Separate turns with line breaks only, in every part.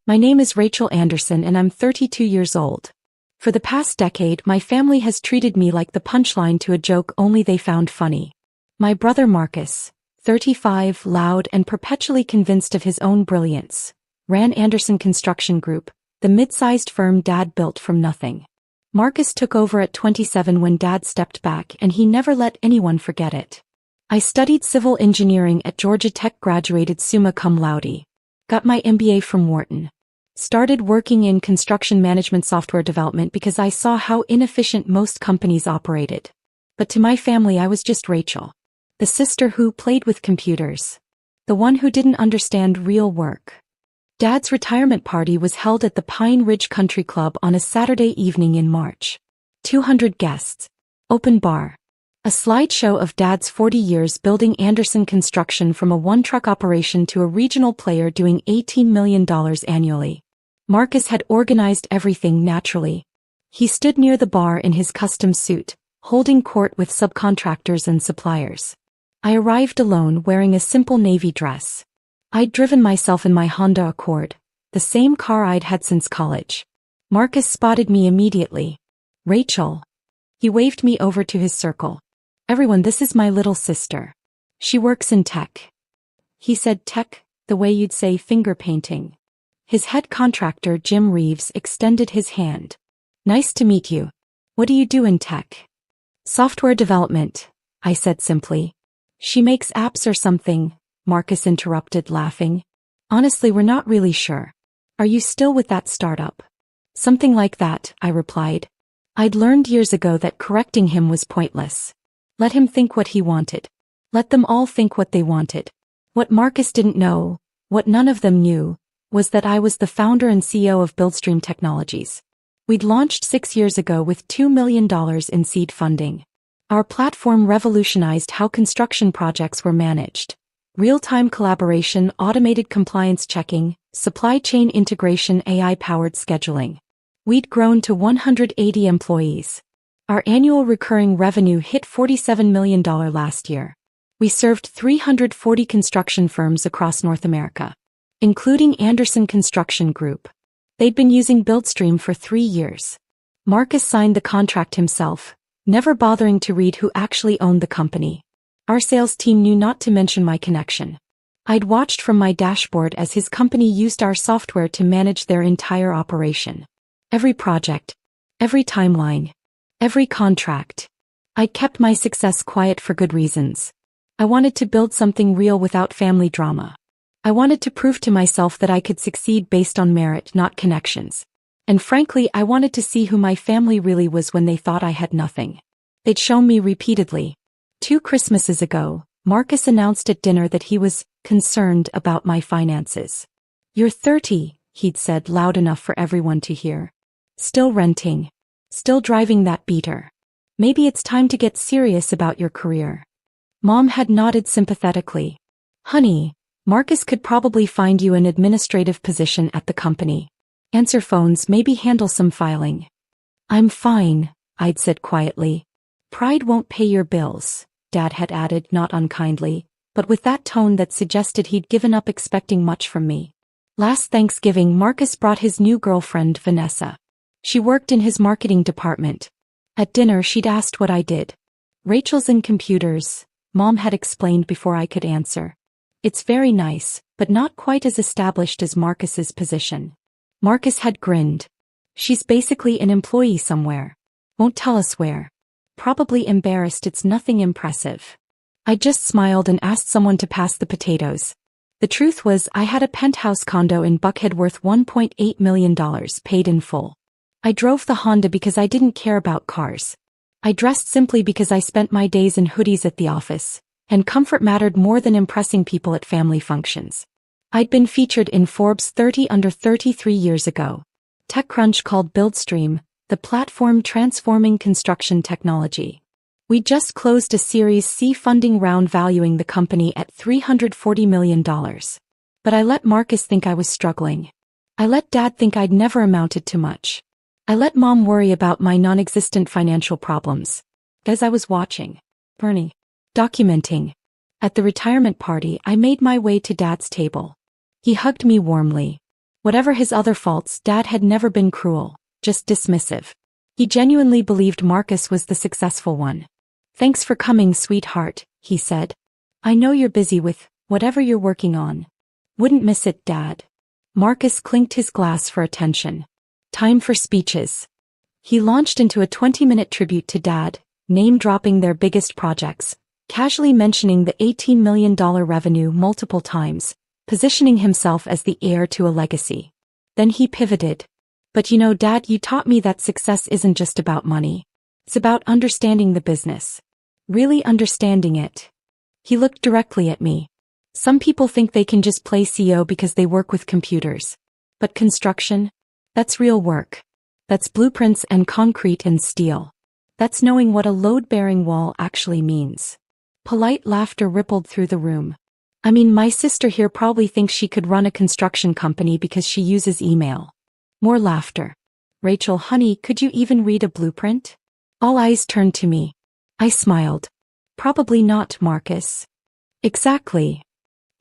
My name is Rachel Anderson and I'm 32 years old. For the past decade, my family has treated me like the punchline to a joke only they found funny. My brother Marcus, 35, loud and perpetually convinced of his own brilliance, ran Anderson Construction Group, the mid-sized firm Dad built from nothing. Marcus took over at 27 when Dad stepped back, and he never let anyone forget it. I studied civil engineering at Georgia Tech, graduated summa cum laude. Got my MBA from Wharton. Started working in construction management software development because I saw how inefficient most companies operated. But to my family I was just Rachel. The sister who played with computers. The one who didn't understand real work. Dad's retirement party was held at the Pine Ridge Country Club on a Saturday evening in March. 200 guests. Open bar. A slideshow of Dad's 40 years building Anderson Construction from a one-truck operation to a regional player doing $18 million annually. Marcus had organized everything naturally. He stood near the bar in his custom suit, holding court with subcontractors and suppliers. I arrived alone wearing a simple navy dress. I'd driven myself in my Honda Accord, the same car I'd had since college. Marcus spotted me immediately. Rachel. He waved me over to his circle. Everyone, this is my little sister. She works in tech. He said tech, the way you'd say finger painting. His head contractor, Jim Reeves, extended his hand. Nice to meet you. What do you do in tech? Software development, I said simply. She makes apps or something, Marcus interrupted, laughing. Honestly, we're not really sure. Are you still with that startup? Something like that, I replied. I'd learned years ago that correcting him was pointless. Let him think what he wanted. Let them all think what they wanted. What Marcus didn't know, what none of them knew, was that I was the founder and CEO of Buildstream Technologies. We'd launched 6 years ago with $2 million in seed funding. Our platform revolutionized how construction projects were managed. Real-time collaboration, automated compliance checking, supply chain integration, AI-powered scheduling. We'd grown to 180 employees. Our annual recurring revenue hit $47 million last year. We served 340 construction firms across North America, including Anderson Construction Group. They'd been using Buildstream for 3 years. Marcus signed the contract himself, never bothering to read who actually owned the company. Our sales team knew not to mention my connection. I'd watched from my dashboard as his company used our software to manage their entire operation. Every project, every timeline, every contract. I'd kept my success quiet for good reasons. I wanted to build something real without family drama. I wanted to prove to myself that I could succeed based on merit, not connections. And frankly, I wanted to see who my family really was when they thought I had nothing. They'd shown me repeatedly. 2 Christmases ago, Marcus announced at dinner that he was concerned about my finances. You're 30, he'd said loud enough for everyone to hear. Still renting. Still driving that beater. Maybe it's time to get serious about your career. Mom had nodded sympathetically. Honey, Marcus could probably find you an administrative position at the company. Answer phones, maybe handle some filing. I'm fine, I'd said quietly. Pride won't pay your bills, Dad had added, not unkindly, but with that tone that suggested he'd given up expecting much from me. Last Thanksgiving, Marcus brought his new girlfriend, Vanessa. She worked in his marketing department. At dinner, she'd asked what I did. Rachel's in computers, Mom had explained before I could answer. It's very nice, but not quite as established as Marcus's position. Marcus had grinned. She's basically an employee somewhere. Won't tell us where. Probably embarrassed, it's nothing impressive. I just smiled and asked someone to pass the potatoes. The truth was, I had a penthouse condo in Buckhead worth $1.8 million paid in full. I drove the Honda because I didn't care about cars. I dressed simply because I spent my days in hoodies at the office, and comfort mattered more than impressing people at family functions. I'd been featured in Forbes 30 Under 30 3 years ago. TechCrunch called Buildstream the platform transforming construction technology. We just closed a Series C funding round valuing the company at $340 million. But I let Marcus think I was struggling. I let Dad think I'd never amounted to much. I let Mom worry about my non-existent financial problems. As I was watching, documenting. At the retirement party, I made my way to Dad's table. He hugged me warmly. Whatever his other faults, Dad had never been cruel, just dismissive. He genuinely believed Marcus was the successful one. "Thanks for coming, sweetheart," he said. "I know you're busy with whatever you're working on." "Wouldn't miss it, Dad." Marcus clinked his glass for attention. Time for speeches. He launched into a 20-minute tribute to Dad, name-dropping their biggest projects, casually mentioning the $18 million revenue multiple times, positioning himself as the heir to a legacy. Then he pivoted. "But you know, Dad, you taught me that success isn't just about money. It's about understanding the business. Really understanding it." He looked directly at me. "Some people think they can just play CEO because they work with computers. But construction? That's real work. That's blueprints and concrete and steel. That's knowing what a load-bearing wall actually means." Polite laughter rippled through the room. "I mean, my sister here probably thinks she could run a construction company because she uses email." More laughter. "Rachel, honey, could you even read a blueprint?" All eyes turned to me. I smiled. "Probably not, Marcus." "Exactly."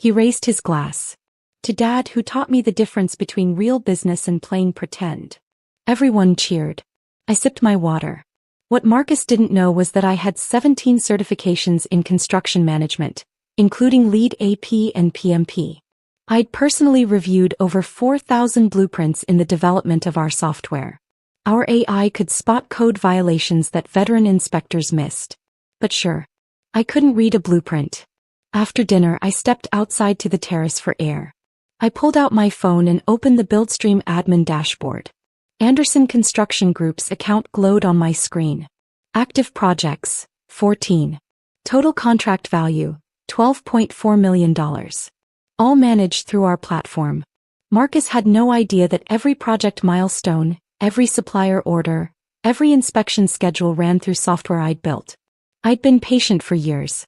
He raised his glass. "To Dad, who taught me the difference between real business and playing pretend." Everyone cheered. I sipped my water. What Marcus didn't know was that I had 17 certifications in construction management, including LEED AP and PMP. I'd personally reviewed over 4,000 blueprints in the development of our software. Our AI could spot code violations that veteran inspectors missed. But sure, I couldn't read a blueprint. After dinner, I stepped outside to the terrace for air. I pulled out my phone and opened the Buildstream admin dashboard. Anderson Construction Group's account glowed on my screen. Active projects, 14. Total contract value, $12.4 million. All managed through our platform. Marcus had no idea that every project milestone, every supplier order, every inspection schedule ran through software I'd built. I'd been patient for years.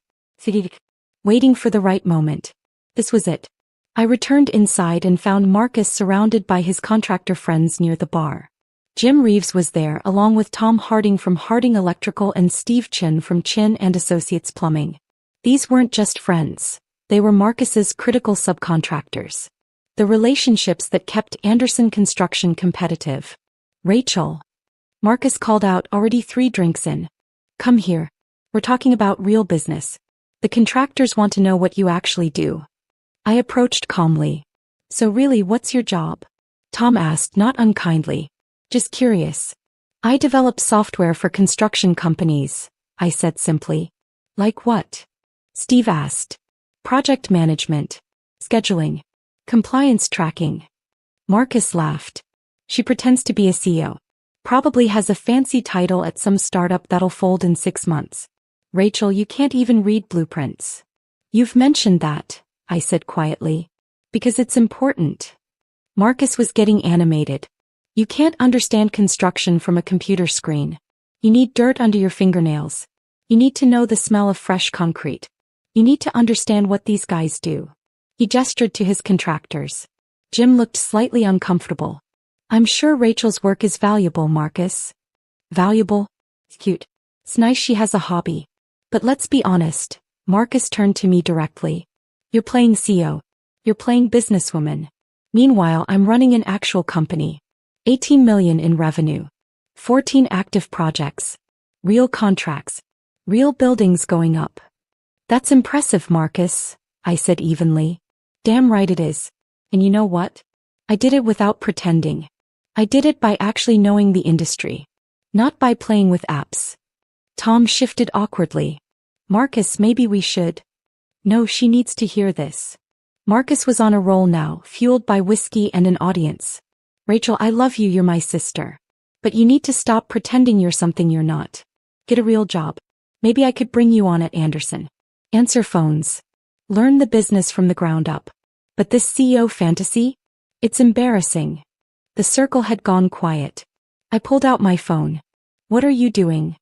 Waiting for the right moment. This was it. I returned inside and found Marcus surrounded by his contractor friends near the bar. Jim Reeves was there along with Tom Harding from Harding Electrical and Steve Chin from Chin and Associates Plumbing. These weren't just friends. They were Marcus's critical subcontractors. The relationships that kept Anderson Construction competitive. "Rachel." Marcus called out, already 3 drinks in. "Come here. We're talking about real business. The contractors want to know what you actually do." I approached calmly. "So really, what's your job?" Tom asked, not unkindly. "Just curious." "I develop software for construction companies," I said simply. "Like what?" Steve asked. "Project management. Scheduling. Compliance tracking." Marcus laughed. "She pretends to be a CEO. Probably has a fancy title at some startup that'll fold in 6 months. Rachel, you can't even read blueprints." "You've mentioned that," I said quietly. "Because it's important." Marcus was getting animated. "You can't understand construction from a computer screen. You need dirt under your fingernails. You need to know the smell of fresh concrete. You need to understand what these guys do." He gestured to his contractors. Jim looked slightly uncomfortable. "I'm sure Rachel's work is valuable, Marcus." "Valuable? Cute. It's nice she has a hobby. But let's be honest." Marcus turned to me directly. "You're playing CEO. You're playing businesswoman. Meanwhile, I'm running an actual company. 18 million in revenue. 14 active projects. Real contracts. Real buildings going up." "That's impressive, Marcus," I said evenly. "Damn right it is. And you know what? I did it without pretending. I did it by actually knowing the industry. Not by playing with apps." Tom shifted awkwardly. "Marcus, maybe we should." "No, she needs to hear this." Marcus was on a roll now, fueled by whiskey and an audience. "Rachel, I love you, you're my sister. But you need to stop pretending you're something you're not. Get a real job. Maybe I could bring you on at Anderson. Answer phones. Learn the business from the ground up. But this CEO fantasy? It's embarrassing." The circle had gone quiet. I pulled out my phone. "What are you doing?"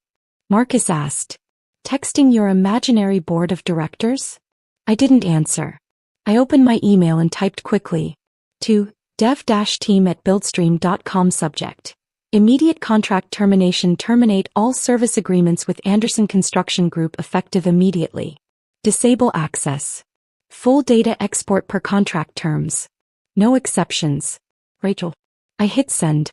Marcus asked. "Texting your imaginary board of directors?" I didn't answer. I opened my email and typed quickly. To dev-team@buildstream.com subject. Immediate contract termination. Terminate all service agreements with Anderson Construction Group effective immediately. Disable access. Full data export per contract terms. No exceptions. Rachel. I hit send.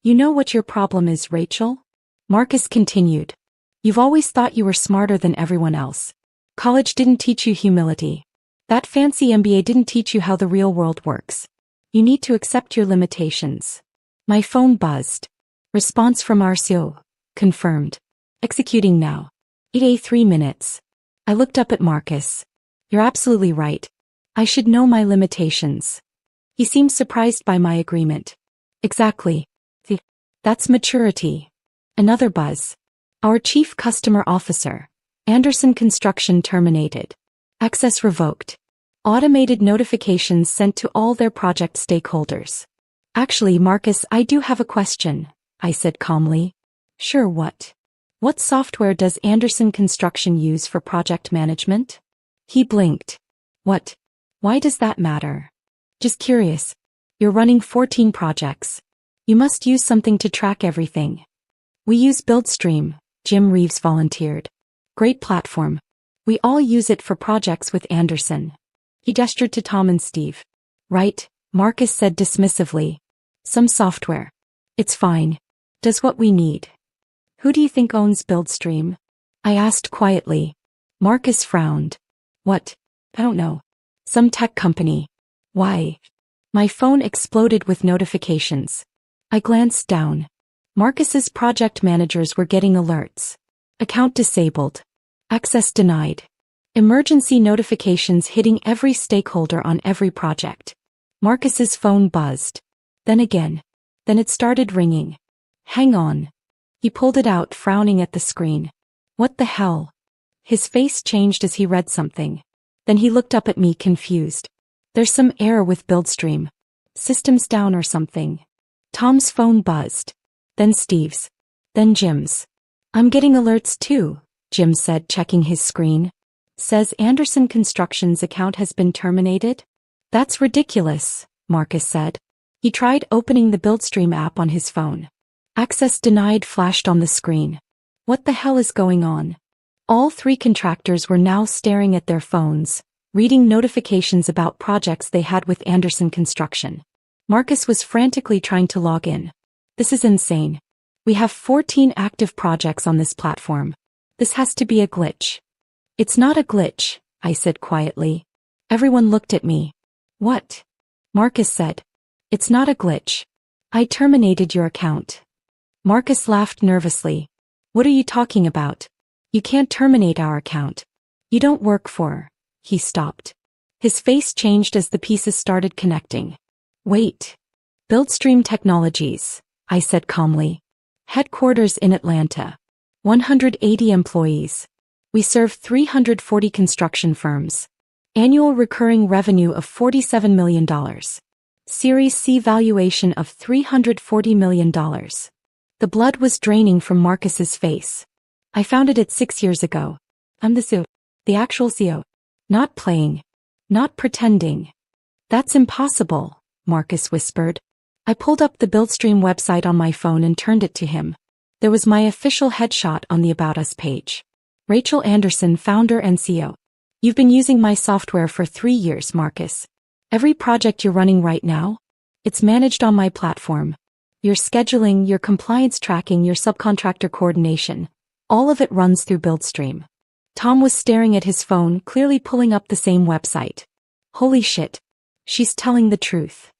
You know what your problem is, Rachel? Marcus continued. You've always thought you were smarter than everyone else. College didn't teach you humility. That fancy MBA didn't teach you how the real world works. You need to accept your limitations. My phone buzzed. Response from RCO. Confirmed. Executing now. it.I 3 minutes. I looked up at Marcus. You're absolutely right. I should know my limitations. He seemed surprised by my agreement. Exactly. That's maturity. Another buzz. Our chief customer officer, Anderson Construction, terminated. Access revoked. Automated notifications sent to all their project stakeholders. Actually, Marcus, I do have a question, I said calmly. Sure, what? What software does Anderson Construction use for project management? He blinked. What? Why does that matter? Just curious. You're running 14 projects. You must use something to track everything. We use BuildStream, Jim Reeves volunteered. Great platform. We all use it for projects with Anderson. He gestured to Tom and Steve. Right, Marcus said dismissively. Some software. It's fine. Does what we need. Who do you think owns BuildStream? I asked quietly. Marcus frowned. What? I don't know. Some tech company. Why? My phone exploded with notifications. I glanced down. Marcus's project managers were getting alerts. Account disabled. Access denied. Emergency notifications hitting every stakeholder on every project. Marcus's phone buzzed. Then again. Then it started ringing. Hang on. He pulled it out, frowning at the screen. What the hell? His face changed as he read something. Then he looked up at me confused. There's some error with BuildStream. System's down or something. Tom's phone buzzed. Then Steve's. Then Jim's. I'm getting alerts too, Jim said, checking his screen. Says Anderson Construction's account has been terminated? That's ridiculous, Marcus said. He tried opening the BuildStream app on his phone. Access denied flashed on the screen. What the hell is going on? All three contractors were now staring at their phones, reading notifications about projects they had with Anderson Construction. Marcus was frantically trying to log in. This is insane. We have 14 active projects on this platform. This has to be a glitch. It's not a glitch, I said quietly. Everyone looked at me. What? Marcus said. It's not a glitch. I terminated your account. Marcus laughed nervously. What are you talking about? You can't terminate our account. You don't work for... He stopped. His face changed as the pieces started connecting. Wait. BuildStream Technologies, I said calmly. Headquarters in Atlanta. 180 employees. We serve 340 construction firms. Annual recurring revenue of $47 million. Series C valuation of $340 million. The blood was draining from Marcus's face. I founded it 6 years ago. I'm the CEO. The actual CEO. Not playing. Not pretending. That's impossible, Marcus whispered. I pulled up the BuildStream website on my phone and turned it to him. There was my official headshot on the About Us page. Rachel Anderson, founder and CEO. You've been using my software for 3 years, Marcus. Every project you're running right now, it's managed on my platform. Your scheduling, your compliance tracking, your subcontractor coordination, all of it runs through BuildStream. Tom was staring at his phone, clearly pulling up the same website. Holy shit. She's telling the truth.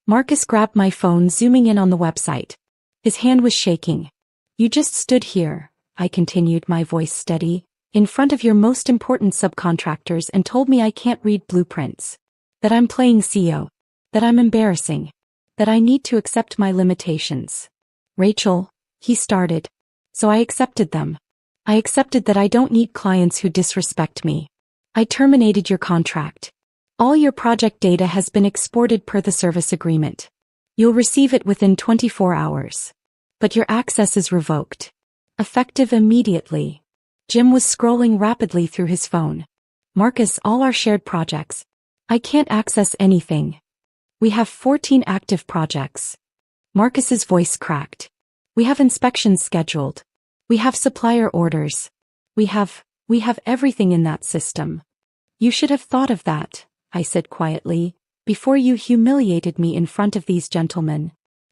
Marcus grabbed my phone, zooming in on the website. His hand was shaking. You just stood here, I continued, my voice steady, in front of your most important subcontractors and told me I can't read blueprints. That I'm playing CEO. That I'm embarrassing. That I need to accept my limitations. Rachel, he started. So I accepted them. I accepted that I don't need clients who disrespect me. I terminated your contract. All your project data has been exported per the service agreement. You'll receive it within 24 hours. But your access is revoked. Effective immediately. Jim was scrolling rapidly through his phone. Marcus, all our shared projects. I can't access anything. We have 14 active projects. Marcus's voice cracked. We have inspections scheduled. We have supplier orders. We have everything in that system. You should have thought of that, I said quietly. before you humiliated me in front of these gentlemen.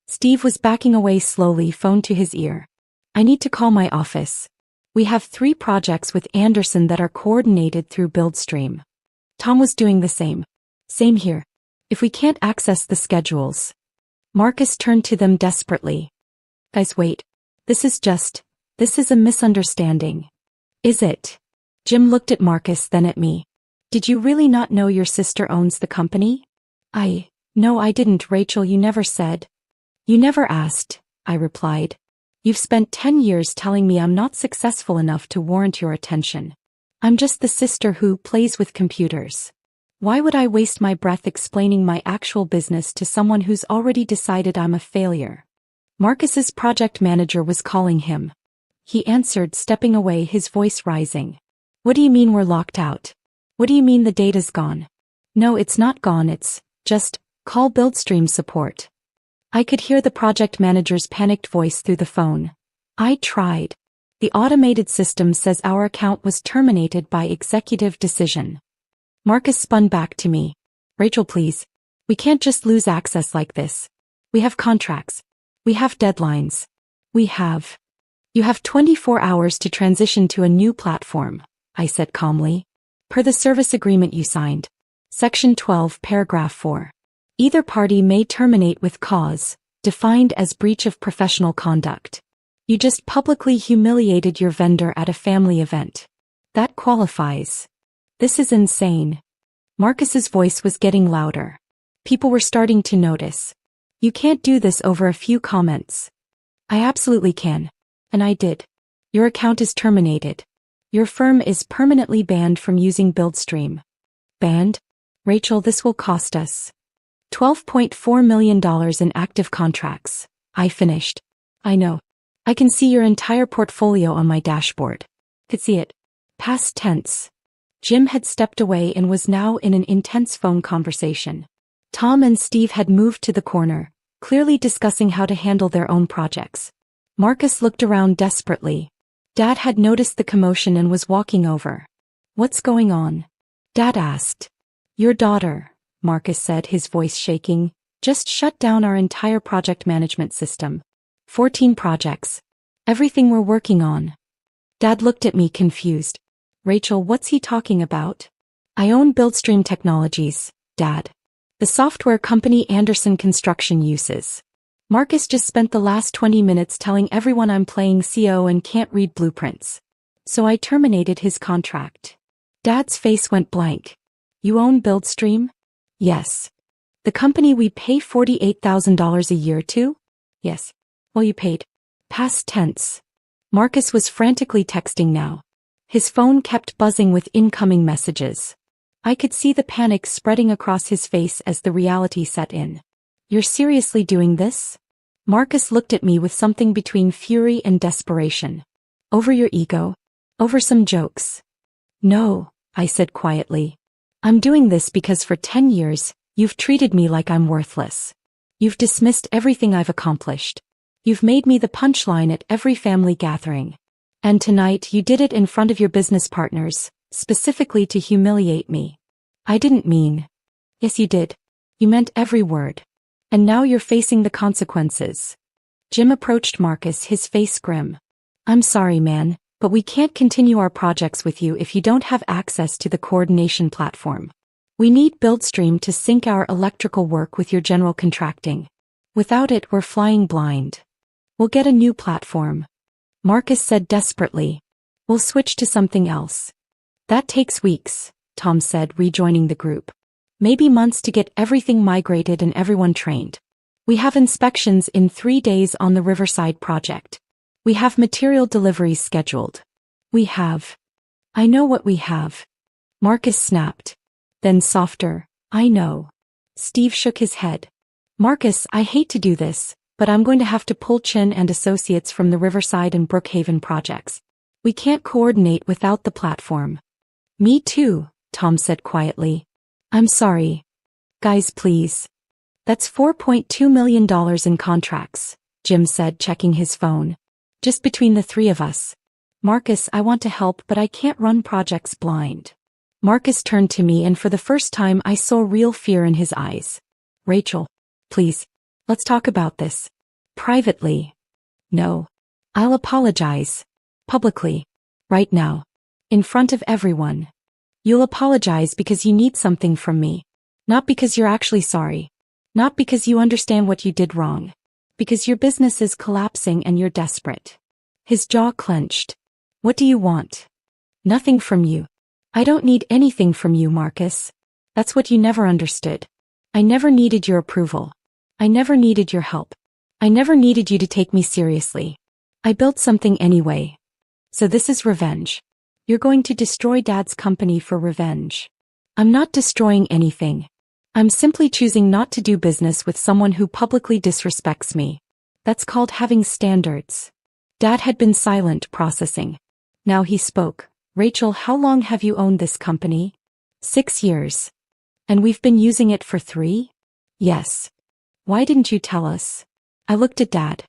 Steve was backing away slowly, phone to his ear. I need to call my office. We have 3 projects with Anderson that are coordinated through BuildStream. Tom was doing the same. Same here. If we can't access the schedules. Marcus turned to them desperately. Guys, wait. This is a misunderstanding. Is it? Jim looked at Marcus, then at me. Did you really not know your sister owns the company? No, I didn't, Rachel, you never said. You never asked, I replied. You've spent 10 years telling me I'm not successful enough to warrant your attention. I'm just the sister who plays with computers. Why would I waste my breath explaining my actual business to someone who's already decided I'm a failure? Marcus's project manager was calling him. He answered, stepping away, his voice rising. What do you mean we're locked out? What do you mean the data's gone? No, it's not gone, it's just, call BuildStream support. I could hear the project manager's panicked voice through the phone. I tried. The automated system says our account was terminated by executive decision. Marcus spun back to me. Rachel, please. We can't just lose access like this. We have contracts. We have deadlines. You have 24 hours to transition to a new platform, I said calmly. Per the service agreement you signed. Section 12, paragraph 4. Either party may terminate with cause, defined as breach of professional conduct. You just publicly humiliated your vendor at a family event. That qualifies. This is insane. Marcus's voice was getting louder. People were starting to notice. You can't do this over a few comments. I absolutely can. And I did. Your account is terminated. Your firm is permanently banned from using BuildStream. Banned? Rachel, this will cost us $12.4 million in active contracts. I finished. I know. I can see your entire portfolio on my dashboard. Could see it. Past tense. Jim had stepped away and was now in an intense phone conversation. Tom and Steve had moved to the corner, clearly discussing how to handle their own projects. Marcus looked around desperately. Dad had noticed the commotion and was walking over. What's going on? Dad asked. Your daughter, Marcus said, his voice shaking, just shut down our entire project management system. 14 projects. Everything we're working on. Dad looked at me confused. Rachel, what's he talking about? I own BuildStream Technologies, Dad. The software company Anderson Construction uses. Marcus just spent the last 20 minutes telling everyone I'm playing CO and can't read blueprints. So I terminated his contract. Dad's face went blank. You own BuildStream? Yes. The company we pay $48,000 a year to? Yes. Well, you paid. Past tense. Marcus was frantically texting now. His phone kept buzzing with incoming messages. I could see the panic spreading across his face as the reality set in. You're seriously doing this? Marcus looked at me with something between fury and desperation. Over your ego? Over some jokes? No, I said quietly. I'm doing this because for 10 years, you've treated me like I'm worthless. You've dismissed everything I've accomplished. You've made me the punchline at every family gathering. And tonight you did it in front of your business partners, specifically to humiliate me. I didn't mean. Yes, you did. You meant every word. And now you're facing the consequences. Jim approached Marcus, his face grim. I'm sorry, man, but we can't continue our projects with you if you don't have access to the coordination platform. We need BuildStream to sync our electrical work with your general contracting. Without it, we're flying blind. We'll get a new platform. Marcus said desperately. We'll switch to something else. That takes weeks, Tom said, rejoining the group. Maybe months to get everything migrated and everyone trained. We have inspections in 3 days on the Riverside project. We have material deliveries scheduled. I know what we have. Marcus snapped. Then softer, I know. Steve shook his head. Marcus, I hate to do this, but I'm going to have to pull Chin and Associates from the Riverside and Brookhaven projects. We can't coordinate without the platform. Me too, Tom said quietly. I'm sorry. Guys, please. That's $4.2 million in contracts, Jim said, checking his phone. Just between the 3 of us. Marcus, I want to help, but I can't run projects blind. Marcus turned to me and for the first time I saw real fear in his eyes. Rachel, please, let's talk about this. Privately. No. I'll apologize. Publicly. Right now. In front of everyone. You'll apologize because you need something from me. Not because you're actually sorry. Not because you understand what you did wrong. Because your business is collapsing and you're desperate. His jaw clenched. What do you want? Nothing from you. I don't need anything from you, Marcus. That's what you never understood. I never needed your approval. I never needed your help. I never needed you to take me seriously. I built something anyway. So this is revenge. You're going to destroy Dad's company for revenge. I'm not destroying anything. I'm simply choosing not to do business with someone who publicly disrespects me. That's called having standards. Dad had been silent, processing. Now he spoke. Rachel, how long have you owned this company? 6 years. And we've been using it for 3? Yes. Why didn't you tell us? I looked at Dad.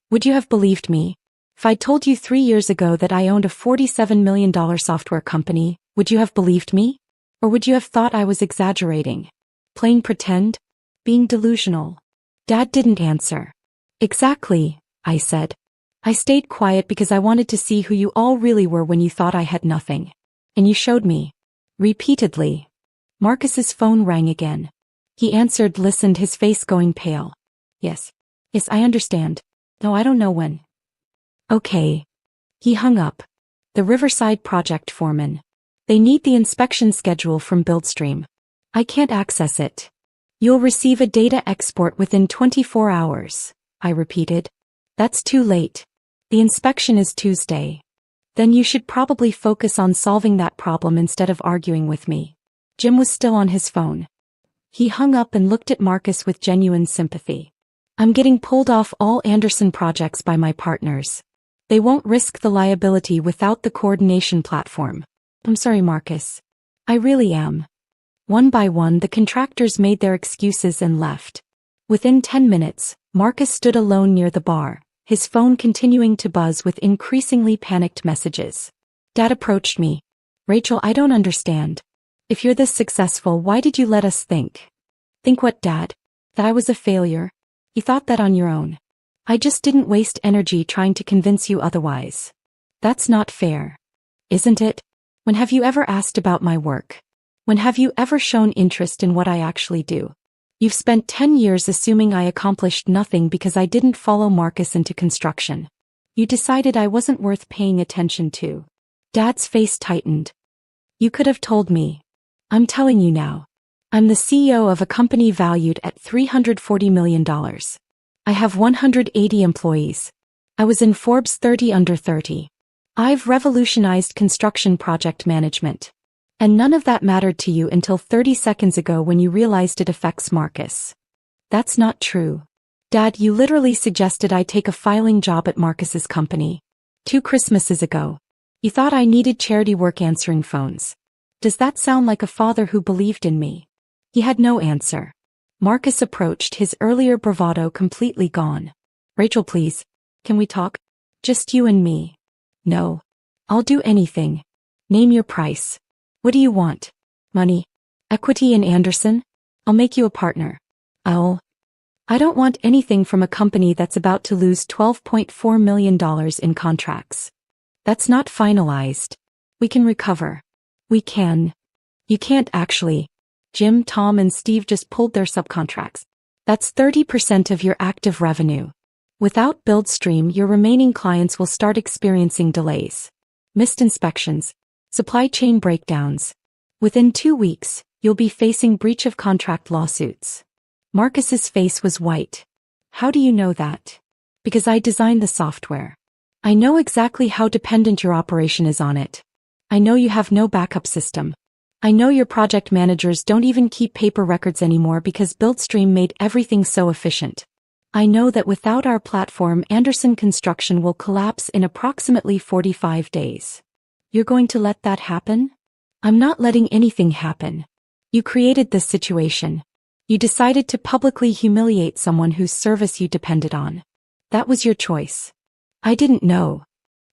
Would you have believed me? If I told you 3 years ago that I owned a $47 million software company, would you have believed me? Or would you have thought I was exaggerating? Playing pretend? Being delusional? Dad didn't answer. Exactly, I said. I stayed quiet because I wanted to see who you all really were when you thought I had nothing. And you showed me. Repeatedly. Marcus's phone rang again. He answered, listened, his face going pale. Yes. Yes, I understand. No, I don't know when. Okay. He hung up. The Riverside project foreman. They need the inspection schedule from Buildstream. I can't access it. You'll receive a data export within 24 hours, I repeated. That's too late. The inspection is Tuesday. Then you should probably focus on solving that problem instead of arguing with me. Jim was still on his phone. He hung up and looked at Marcus with genuine sympathy. I'm getting pulled off all Anderson projects by my partners. They won't risk the liability without the coordination platform. I'm sorry, Marcus. I really am. One by one, the contractors made their excuses and left. Within 10 minutes, Marcus stood alone near the bar, his phone continuing to buzz with increasingly panicked messages. Dad approached me. Rachel, I don't understand. If you're this successful, why did you let us think? Think what, Dad? That I was a failure? You thought that on your own. I just didn't waste energy trying to convince you otherwise. That's not fair. Isn't it? When have you ever asked about my work? When have you ever shown interest in what I actually do? You've spent 10 years assuming I accomplished nothing because I didn't follow Marcus into construction. You decided I wasn't worth paying attention to. Dad's face tightened. You could have told me. I'm telling you now. I'm the CEO of a company valued at $340 million. I have 180 employees. I was in Forbes 30 under 30. I've revolutionized construction project management. And none of that mattered to you until 30 seconds ago when you realized it affects Marcus. That's not true. Dad, you literally suggested I take a filing job at Marcus's company. 2 Christmases ago. You thought I needed charity work answering phones. Does that sound like a father who believed in me? He had no answer. Marcus approached, his earlier bravado completely gone. Rachel, please. Can we talk? Just you and me. No. I'll do anything. Name your price. What do you want? Money? Equity in Anderson? I'll make you a partner. I don't want anything from a company that's about to lose $12.4 million in contracts. That's not finalized. We can recover. We can. You can't actually. Jim, Tom, and Steve just pulled their subcontracts. That's 30% of your active revenue. Without Buildstream, your remaining clients will start experiencing delays, missed inspections, supply chain breakdowns. Within 2 weeks, you'll be facing breach of contract lawsuits. Marcus's face was white. How do you know that? Because I designed the software. I know exactly how dependent your operation is on it. I know you have no backup system. I know your project managers don't even keep paper records anymore because Buildstream made everything so efficient. I know that without our platform, Anderson Construction will collapse in approximately 45 days. You're going to let that happen? I'm not letting anything happen. You created this situation. You decided to publicly humiliate someone whose service you depended on. That was your choice. I didn't know.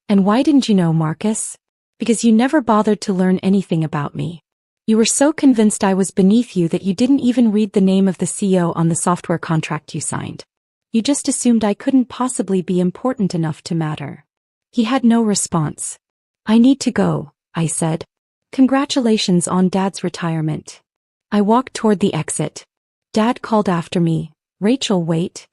And why didn't you know, Marcus? Because you never bothered to learn anything about me. You were so convinced I was beneath you that you didn't even read the name of the CEO on the software contract you signed. You just assumed I couldn't possibly be important enough to matter. He had no response. I need to go, I said. Congratulations on Dad's retirement. I walked toward the exit. Dad called after me, Rachel, wait.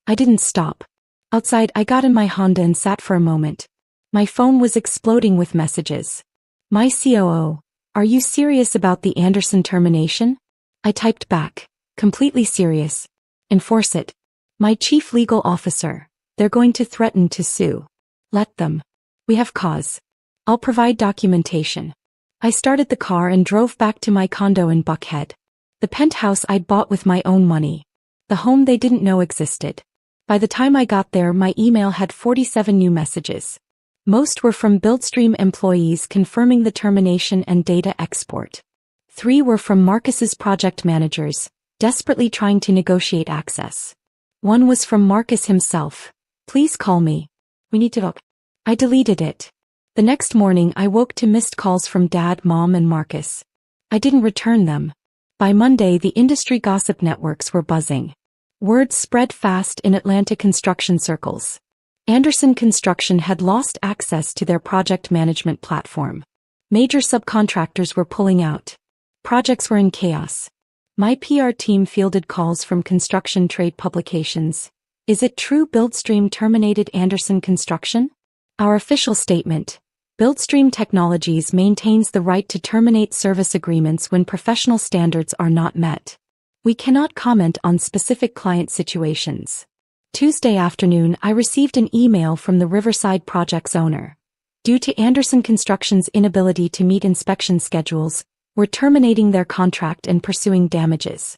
I didn't stop. Outside, I got in my Honda and sat for a moment. My phone was exploding with messages. My COO, are you serious about the Anderson termination? I typed back, completely serious. Enforce it. My chief legal officer, they're going to threaten to sue. Let them. We have cause. I'll provide documentation. I started the car and drove back to my condo in Buckhead. The penthouse I'd bought with my own money. The home they didn't know existed. By the time I got there, my email had 47 new messages. Most were from Buildstream employees confirming the termination and data export. 3 were from Marcus's project managers, desperately trying to negotiate access. 1 was from Marcus himself. Please call me. We need to talk. I deleted it. The next morning I woke to missed calls from Dad, Mom, and Marcus. I didn't return them. By Monday the industry gossip networks were buzzing. Word spread fast in Atlanta construction circles. Anderson Construction had lost access to their project management platform. Major subcontractors were pulling out. Projects were in chaos. My PR team fielded calls from construction trade publications. Is it true Buildstream terminated Anderson Construction? Our official statement: Buildstream Technologies maintains the right to terminate service agreements when professional standards are not met. We cannot comment on specific client situations. Tuesday afternoon I received an email from the Riverside project's owner. Due to Anderson Construction's inability to meet inspection schedules, we're terminating their contract and pursuing damages.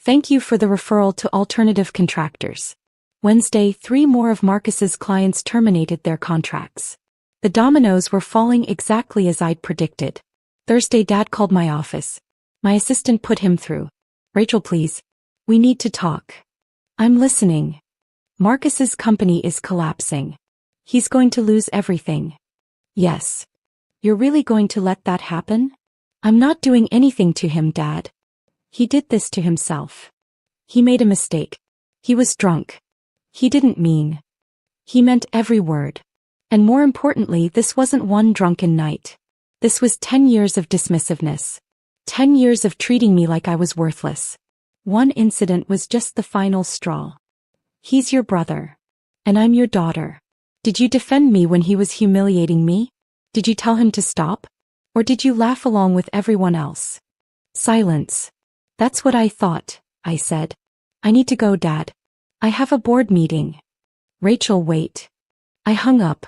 Thank you for the referral to alternative contractors. Wednesday, 3 more of Marcus's clients terminated their contracts. The dominoes were falling exactly as I'd predicted. Thursday, Dad called my office. My assistant put him through. Rachel, please. We need to talk. I'm listening. Marcus's company is collapsing. He's going to lose everything. Yes. You're really going to let that happen? I'm not doing anything to him, Dad. He did this to himself. He made a mistake. He was drunk. He didn't mean. He meant every word. And more importantly, this wasn't one drunken night. This was 10 years of dismissiveness. 10 years of treating me like I was worthless. One incident was just the final straw. He's your brother. And I'm your daughter. Did you defend me when he was humiliating me? Did you tell him to stop? Or did you laugh along with everyone else? Silence. That's what I thought, I said. I need to go, Dad. I have a board meeting. Rachel, wait. I hung up.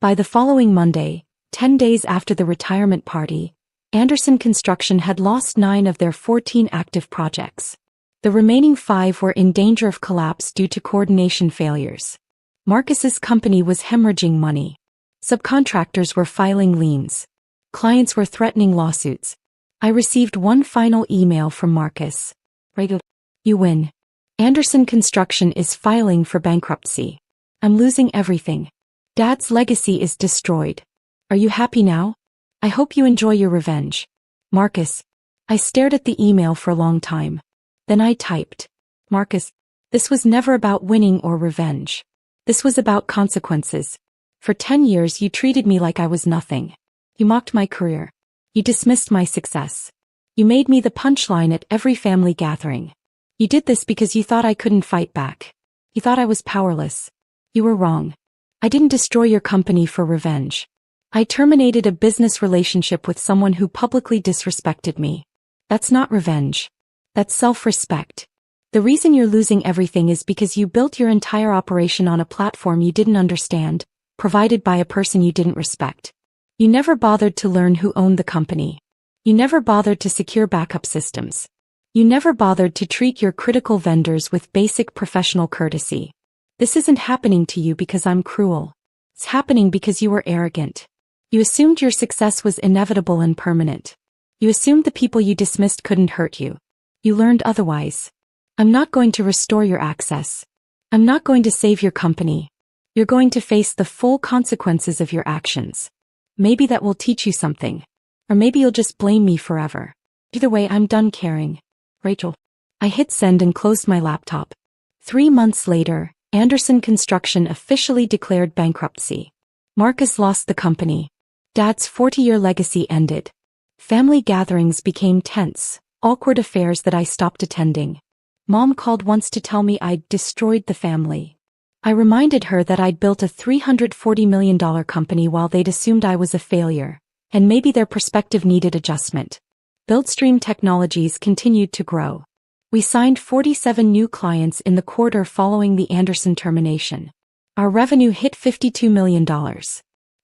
By the following Monday, 10 days after the retirement party, Anderson Construction had lost 9 of their 14 active projects. The remaining 5 were in danger of collapse due to coordination failures. Marcus's company was hemorrhaging money. Subcontractors were filing liens. Clients were threatening lawsuits. I received one final email from Marcus. Rachel, you win. Anderson Construction is filing for bankruptcy. I'm losing everything. Dad's legacy is destroyed. Are you happy now? I hope you enjoy your revenge. Marcus. I stared at the email for a long time. Then I typed. Marcus, this was never about winning or revenge. This was about consequences. For 10 years you treated me like I was nothing. You mocked my career. You dismissed my success. You made me the punchline at every family gathering. You did this because you thought I couldn't fight back. You thought I was powerless. You were wrong. I didn't destroy your company for revenge. I terminated a business relationship with someone who publicly disrespected me. That's not revenge. That's self-respect. The reason you're losing everything is because you built your entire operation on a platform you didn't understand, provided by a person you didn't respect. You never bothered to learn who owned the company. You never bothered to secure backup systems. You never bothered to treat your critical vendors with basic professional courtesy. This isn't happening to you because I'm cruel. It's happening because you were arrogant. You assumed your success was inevitable and permanent. You assumed the people you dismissed couldn't hurt you. You learned otherwise. I'm not going to restore your access. I'm not going to save your company. You're going to face the full consequences of your actions. Maybe that will teach you something. Or maybe you'll just blame me forever. Either way, I'm done caring. Rachel. I hit send and closed my laptop. 3 months later, Anderson Construction officially declared bankruptcy. Marcus lost the company. Dad's 40-year legacy ended. Family gatherings became tense, awkward affairs that I stopped attending. Mom called once to tell me I'd destroyed the family. I reminded her that I'd built a $340 million company while they'd assumed I was a failure, and maybe their perspective needed adjustment. Buildstream Technologies continued to grow. We signed 47 new clients in the quarter following the Anderson termination. Our revenue hit $52 million.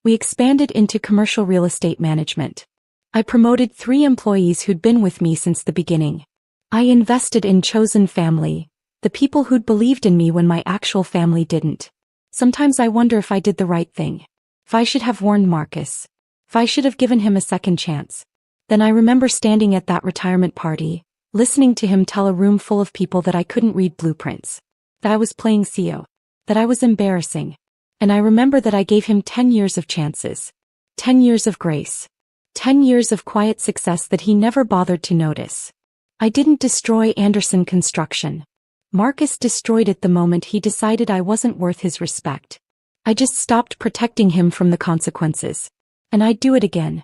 We expanded into commercial real estate management. I promoted 3 employees who'd been with me since the beginning. I invested in chosen family, the people who'd believed in me when my actual family didn't. Sometimes I wonder if I did the right thing. If I should have warned Marcus. If I should have given him a second chance. Then I remember standing at that retirement party, listening to him tell a room full of people that I couldn't read blueprints. That I was playing CEO. That I was embarrassing. And I remember that I gave him 10 years of chances. 10 years of grace. 10 years of quiet success that he never bothered to notice. I didn't destroy Anderson Construction. Marcus destroyed it the moment he decided I wasn't worth his respect. I just stopped protecting him from the consequences. And I'd do it again.